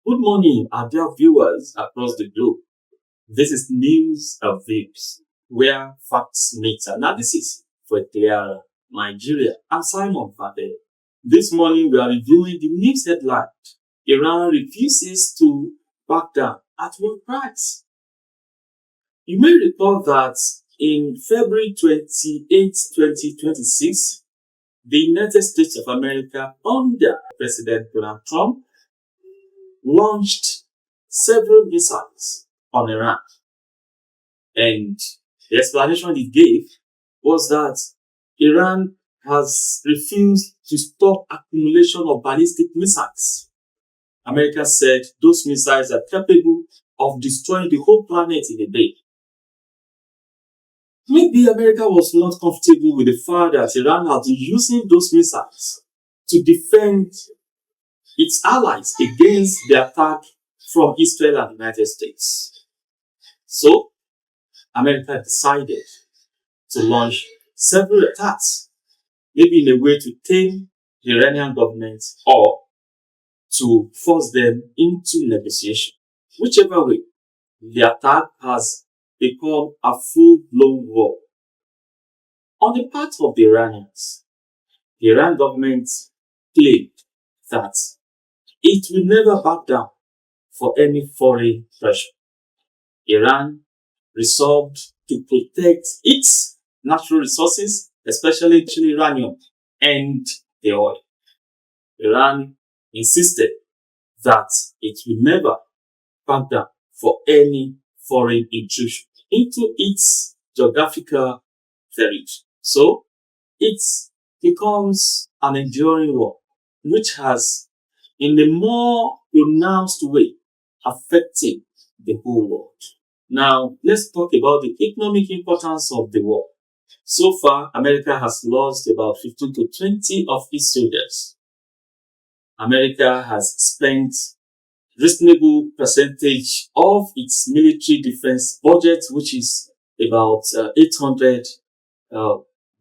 Good morning, our dear viewers across the globe. This is Newsreview, where facts meet analysis for a clearer Nigeria. I'm Simon Fade. This morning we are reviewing the news headline. Iran refuses to back down at what price? You may recall that in February 28, 2026, the United States of America, under President Donald Trump, launched several missiles on Iran. And the explanation it gave was that Iran has refused to stop accumulation of ballistic missiles. America said those missiles are capable of destroying the whole planet in a day. Maybe America was not comfortable with the fact that Iran had been using those missiles to defend its allies against the attack from Israel and the United States. So, America decided to launch several attacks, maybe in a way to tame the Iranian government or to force them into negotiation. Whichever way, the attack has become a full-blown war. On the part of the Iranians, the Iran government claimed that it will never back down for any foreign pressure. Iran resolved to protect its natural resources, especially uranium and the oil. Iran insisted that it will never back down for any foreign intrusion into its geographical territory. So, it becomes an enduring war, which has, in a more pronounced way, affecting the whole world. Now, let's talk about the economic importance of the war. So far, America has lost about 15 to 20 of its soldiers. America has spent reasonable percentage of its military defense budget, which is about $800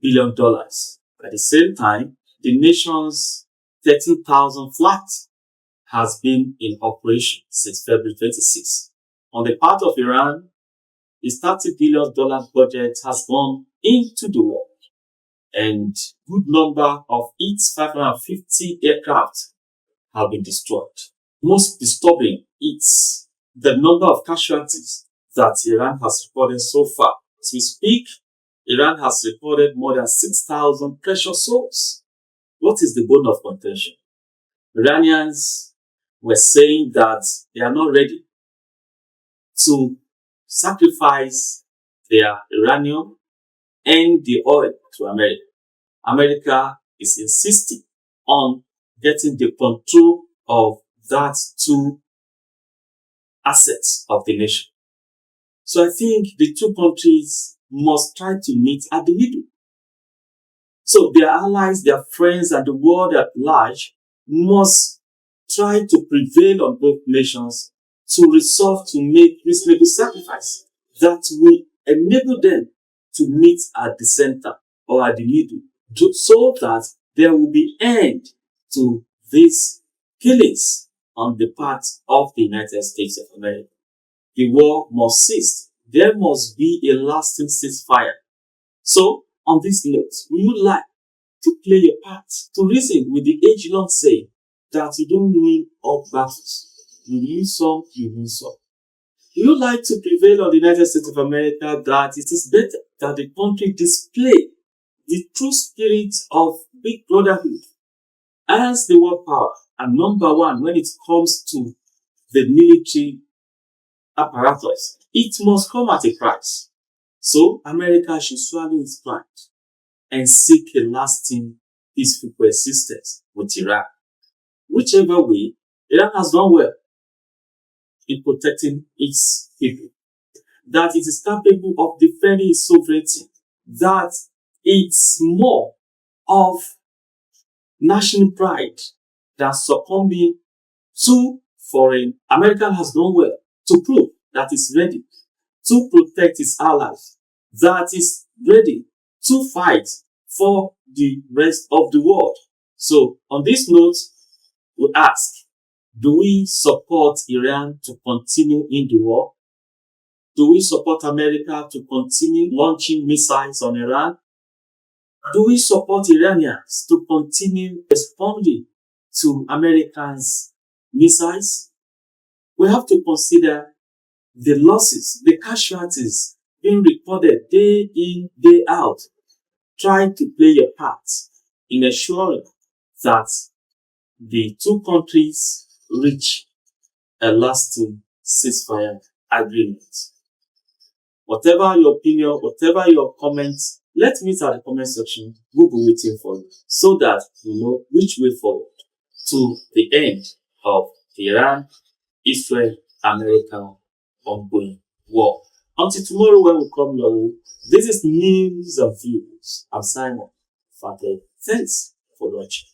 billion. At the same time, the nation's 13,000 flights has been in operation since February 26. On the part of Iran, its $30 billion budget has gone into the war, and good number of its 550 aircraft have been destroyed. Most disturbing is the number of casualties that Iran has reported so far. As we speak, Iran has reported more than 6,000 precious souls. What is the bone of contention? Iranians were saying that they are not ready to sacrifice their uranium and the oil to America. America is insisting on getting the control of that two assets of the nation. So I think the two countries must try to meet at the middle. So their allies, their friends, and the world at large must try to prevail on both nations to resolve to make reasonable sacrifice that will enable them to meet at the center or at the middle, so that there will be end to these killings on the part of the United States of America. The war must cease. There must be a lasting ceasefire. So, on this note, we would like to play a part to reason with the age-long saying that you don't win all battles. You win some, you win some. We would like to prevail on the United States of America that it is better that the country display the true spirit of big brotherhood as the world power and number one when it comes to the military apparatus. It must come at a price. So America should swallow its pride and seek a lasting peaceful coexistence with Iran. Whichever way, Iran has done well in protecting its people, that it is capable of defending its sovereignty, that it's more of national pride than succumbing to foreign. America has done well to prove that it's ready to protect its allies, that is ready to fight for the rest of the world. So, on this note, we ask, Do we support Iran to continue in the war? Do we support America to continue launching missiles on Iran? Do we support Iranians to continue responding to Americans' missiles? We have to consider the losses, the casualties being recorded day in, day out. Try to play your part in ensuring that the two countries reach a lasting ceasefire agreement. Whatever your opinion, whatever your comments, let's meet at the comment section. We'll be waiting for you so that you know which way forward to the end of the Iran-Israel-American ongoing war. Until tomorrow when we come your way, this is News and Views. I'm Simon Fateh. Thanks for watching.